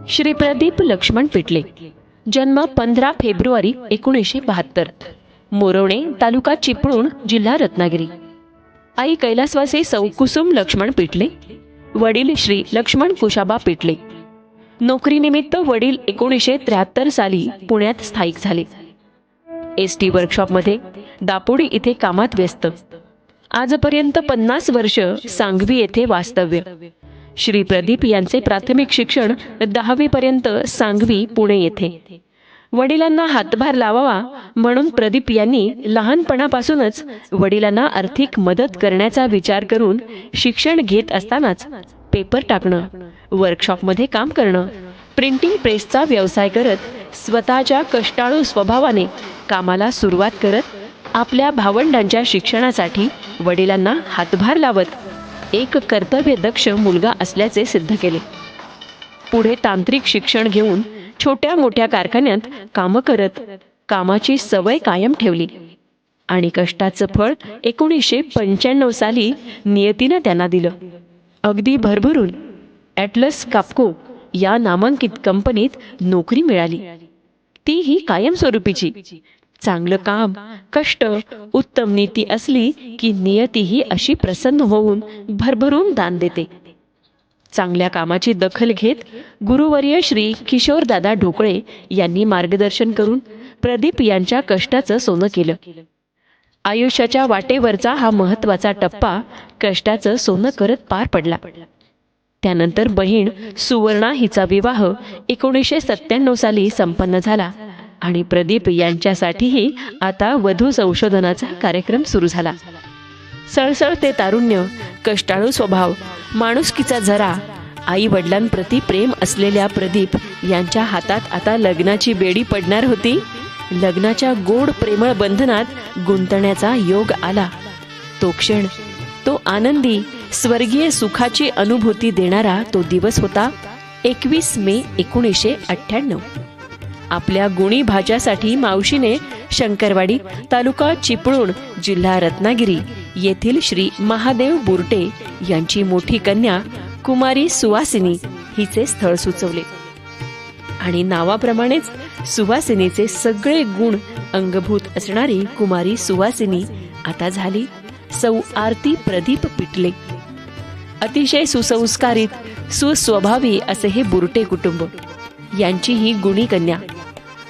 श्री प्रदीप लक्ष्मण पिटले, जन्म 15 फेब्रुवारी 1972, मोरवणे, तालुका चिपळूण, जिल्हा रत्नागिरी. आई कैलासवासी सौ कुसुम लक्ष्मण पिटले, वडील श्री लक्ष्मण कुशाबा पिटले. नोकरीनिमित्त वडील 1973 साली पुण्यात स्थायिक झाले. ST वर्कशॉपमध्ये दापोडी इथे कामात व्यस्त. आजपर्यंत 50 वर्ष सांगवी येथे वास्तव्य. श्री प्रदीप यांचे प्राथमिक शिक्षण 10वी पर्यंत सांगवी, पुणे येथे. वडिलांना हातभार लावावा म्हणून प्रदीप यांनी लहानपणापासूनच वडिलांना आर्थिक मदत करण्याचा विचार करून शिक्षण घेत असतानाच पेपर टाकणं, वर्कशॉपमध्ये काम करणं, प्रिंटिंग प्रेसचा व्यवसाय करत स्वतःच्या कष्टाळू स्वभावाने कामाला सुरुवात करत आपल्या भावंडांच्या शिक्षणासाठी वडिलांना हातभार लावत एक कर्तव्यदक्ष मुलगा असल्याचे सिद्ध केले. पुढे तांत्रिक शिक्षण घेऊन छोट्या मोठ्या कारखान्यात कामं करत कामाची सवय कायम ठेवली आणि कष्टाचं फळ 1995 साली नियतीनं त्यांना दिलं. अगदी भरभरून ॲटलस काप्को या नामांकित कंपनीत नोकरी मिळाली. तीही कायमस्वरूपीची. चांगलं काम, कष्ट, उत्तम नीती असली की नियतीही अशी प्रसन्न होऊन भरभरून दान देते. चांगल्या कामाची दखल घेत गुरुवर्य श्री किशोरदादा ढोकळे यांनी मार्गदर्शन करून प्रदीप यांच्या कष्टाचं सोनं केलं. आयुष्याच्या वाटेवरचा हा महत्त्वाचा टप्पा कष्टाचं सोनं करत पार पडला. त्यानंतर बहीण सुवर्णा हिचा विवाह 1997 साली संपन्न झाला आणि प्रदीप यांच्यासाठीही आता वधू संशोधनाचा कार्यक्रम सुरू झाला. सळसळते तारुण्य, कष्टाळू स्वभाव, माणुसकीचा झरा, आई वडिलांप्रती प्रेम असलेल्या प्रदीप यांच्या हातात आता लग्नाची बेडी पडणार होती. लग्नाच्या गोड प्रेमळ बंधनात गुंतण्याचा योग आला. तो क्षण, तो आनंदी स्वर्गीय सुखाची अनुभूती देणारा तो दिवस होता 21 मे 1998. आपल्या गुणी भाच्यासाठी मावशीने शंकरवाडी, तालुका चिपळूण, जिल्हा रत्नागिरी येथील श्री महादेव बुरटे यांची मोठी कन्या कुमारी सुवासिनी हिचे स्थळ सुचवले आणि नावाप्रमाणेच सुवासिनीचे सगळे गुण अंगभूत असणारी कुमारी सुवासिनी आता झाली सौ आरती प्रदीप पिटले. अतिशय सुसंस्कारित, सुस्वभावी असे हे बुरटे कुटुंब. यांची ही गुणी कन्या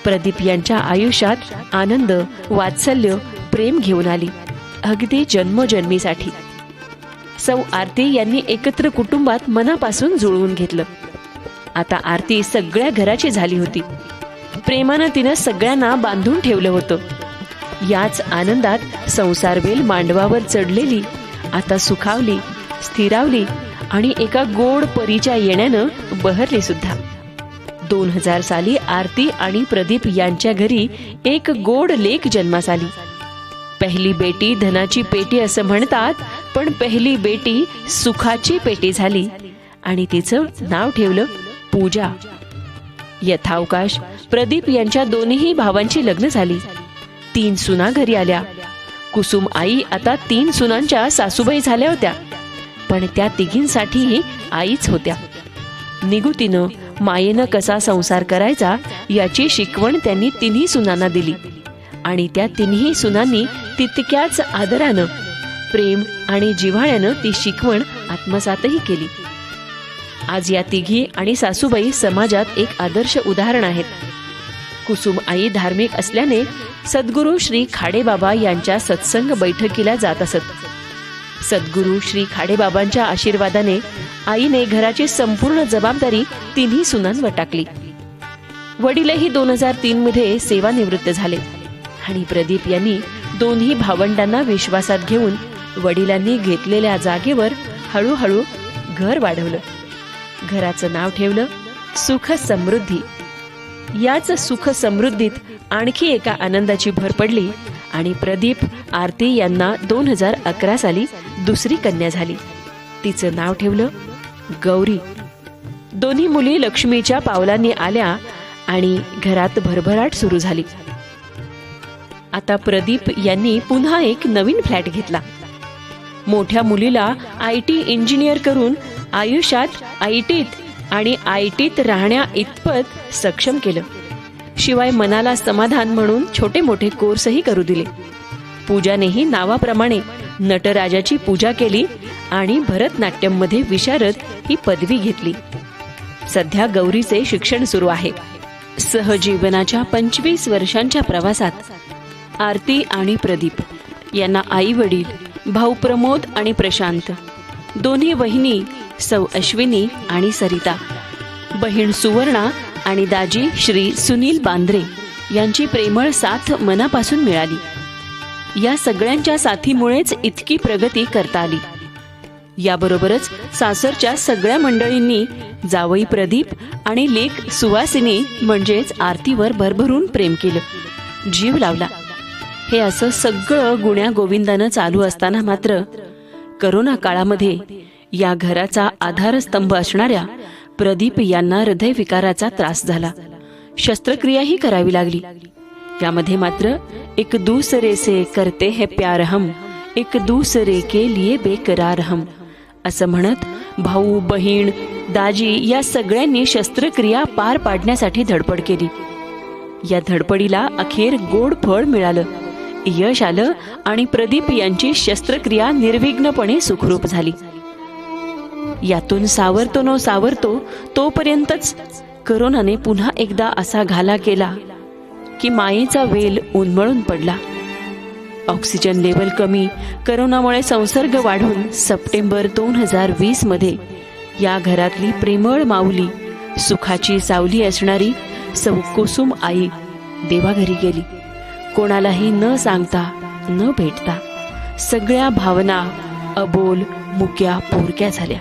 प्रदीप यांच्या आयुष्यात आनंद, वात्सल्य, प्रेम घेऊन आली, अगदी जन्मोजन्मीसाठी. सौ आरती यांनी एकत्र कुटुंबात मनापासून जुळवून घेतलं. आता आरती सगळ्या घराची झाली होती. प्रेमानं तिनं सगळ्यांना बांधून ठेवलं होतं. याच आनंदात संसारवेल मांडवावर चढलेली आता सुखावली, स्थिरावली आणि एका गोड परीच्या येण्यानं बहरली सुद्धा. 2000 साली आरती आणि प्रदीप यांच्या घरी एक गोड लेक जन्मास आली. पहिली बेटी धनाची पेटी असं म्हणतात, पण पहिली बेटी सुखाची पेटी झाली आणि तिचं नाव ठेवलं पूजा. यथावकाश प्रदीप यांच्या दोन्ही भावांची लग्न झाली. 3 सुना घरी आल्या. कुसुम आई आता 3 सुनांच्या सासूबाई झाल्या होत्या, पण त्या तिघींसाठीही आईच होत्या. निगुतीनं मायेनं कसा संसार करायचा याची शिकवण त्यांनी तिन्ही सुनांना दिली आणि त्या तिन्ही सुनांनी तितक्याच आदरानं, प्रेम आणि जिव्हाळ्यानं ती शिकवण आत्मसातही केली. आज या तिघी आणि सासूबाई समाजात एक आदर्श उदाहरण आहेत. कुसुम आई धार्मिक असल्याने सद्गुरू श्री खाडेबाबा यांच्या सत्संग बैठकीला जात असत. सद्गुरू श्री खाडेबाबांच्या आशीर्वादाने आईने घराची संपूर्ण जबाबदारी तिन्ही सुनांवर टाकली. वडीलही 2003 मध्ये सेवानिवृत्त झाले आणि प्रदीप यांनी दोन्ही भावंडांना विश्वासात घेऊन वडिलांनी घेतलेल्या जागेवर हळूहळू घर वाढवलं. घराचं नाव ठेवलं सुख समृद्धी. याच सुख समृद्धीत आणखी एका आनंदाची भर पडली आणि प्रदीप आरती यांना 2011 साली दुसरी कन्या झाली. तिचं नाव ठेवलं गौरी. दोन्ही मुली लक्ष्मीच्या पावलांनी आल्या आणि घरात भरभराट सुरू झाली. आता प्रदीप यांनी पुन्हा एक नवीन फ्लॅट घेतला. मोठ्या मुलीला IT इंजिनियर करून आयुष्यात ITत आणि ITत राहण्या इतपत सक्षम केलं. शिवाय मनाला समाधान म्हणून छोटे मोठे कोर्सही करू दिले. पूजानेही नावाप्रमाणे नटराजाची पूजा केली आणि भरतनाट्यममध्ये विशारद ही पदवी घेतली. सध्या गौरीचे शिक्षण सुरू आहे. सहजीवनाच्या 25 वर्षांच्या प्रवासात आरती आणि प्रदीप यांना आई वडील, भाऊ प्रमोद आणि प्रशांत, दोन्ही वहिनी सौ अश्विनी आणि सरिता, बहीण सुवर्णा आणि दाजी श्री सुनील बांद्रे यांची प्रेमळ साथ मनापासून मिळाली. या सगळ्यांच्या साथीमुळेच इतकी प्रगती करता आली. याबरोबरच सासरच्या सगळ्या मंडळींनी जावई प्रदीप आणि लेक सुवासिनी म्हणजेच आरतीवर भरभरून प्रेम केलं, जीव लावला. हे असं सगळं गुण्या गोविंदानं चालू असताना मात्र करोना काळामध्ये या घराचा आधारस्तंभ असणाऱ्या प्रदीप यांना हृदयविकाराचा त्रास झाला. शस्त्रक्रियाही करावी लागली. यामध्ये मात्र एक दूसरे से करते है प्यार हम, एक दूसरे के लिए बेकरार हम असं म्हणत भाऊ, बहीण, दाजी या सगळ्यांनी शस्त्रक्रिया पार पाडण्यासाठी धडपड केली. या धडपडीला अखेर गोड फळ मिळालं, यश आलं आणि प्रदीप यांची शस्त्रक्रिया निर्विघ्नपणे सुखरूप झाली. यातून सावरतो तोपर्यंतच करोनाने पुन्हा एकदा असा घाला केला की मायेचा वेल उन्मळून पडला. ऑक्सिजन लेवल कमी, करोनामुळे संसर्ग वाढून सप्टेंबर 2020 मध्ये या घरातली प्रेमळ माऊली, सुखाची सावली असणारी सौ कुसुम आई देवाघरी गेली. कोणालाही न सांगता न भेटता सगळ्या भावना अबोल, मुक्या, पोरक्या झाल्या.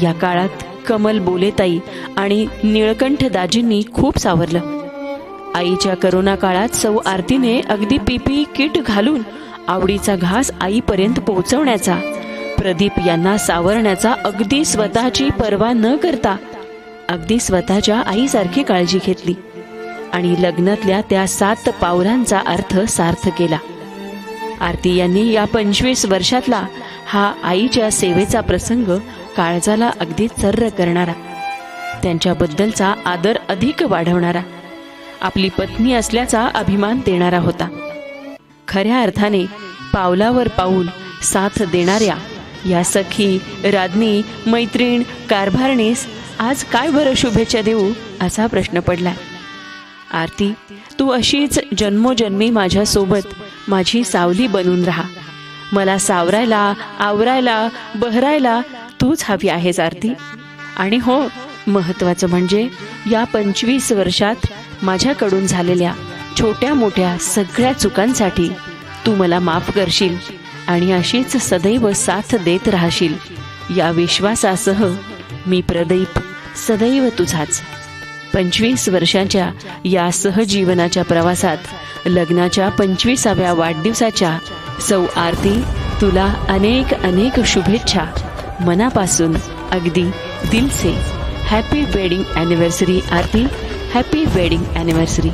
या काळात कमल बोलेताई आणि निळकंठ दाजींनी खूप सावरलं. आईच्या करोना काळात सौ आरतीने अगदी PPE किट घालून आवडीचा घास आईपर्यंत पोहोचवण्याचा, प्रदीप यांना सावरण्याचा अगदी स्वतःची पर्वा न करता अगदी स्वतःच्या आईसारखी काळजी घेतली आणि लग्नातल्या त्या 7 पावलांचा अर्थ सार्थ केला. आरती यांनी या 25 वर्षातला हा आईच्या सेवेचा प्रसंग काळजाला अगदी चर्र करणारा, त्यांच्याबद्दलचा आदर अधिक वाढवणारा, आपली पत्नी असल्याचा अभिमान देणारा होता. खऱ्या अर्थाने पावलावर पाऊल साथ देणाऱ्या या सखी, राधनी, मैत्रीण, कारभारणीस आज काय बरं शुभेच्छा देऊ असा प्रश्न पडलाय. आरती, तू अशीच जन्मोजन्मी माझ्या सोबत माझी सावली बनून राहा. मला सावरायला, आवरायला, बहरायला तूच हवी आहेस आरती. आणि हो, महत्वाचं म्हणजे या 25 वर्षात माझ्याकडून झालेल्या छोट्या मोठ्या सगळ्या चुकांसाठी तू मला माफ करशील आणि अशीच सदैव साथ देत राहशील या विश्वासासह मी प्रदीप सदैव तुझाच. 25 वर्षांच्या या सहजीवनाच्या प्रवासात लग्नाच्या 25व्या वाढदिवसाच्या सौ आरती, तुला अनेक अनेक शुभेच्छा मनापासून, अगदी दिल से. हॅपी वेडिंग ॲनिव्हर्सरी आरती, हॅपी वेडिंग ॲनिव्हर्सरी.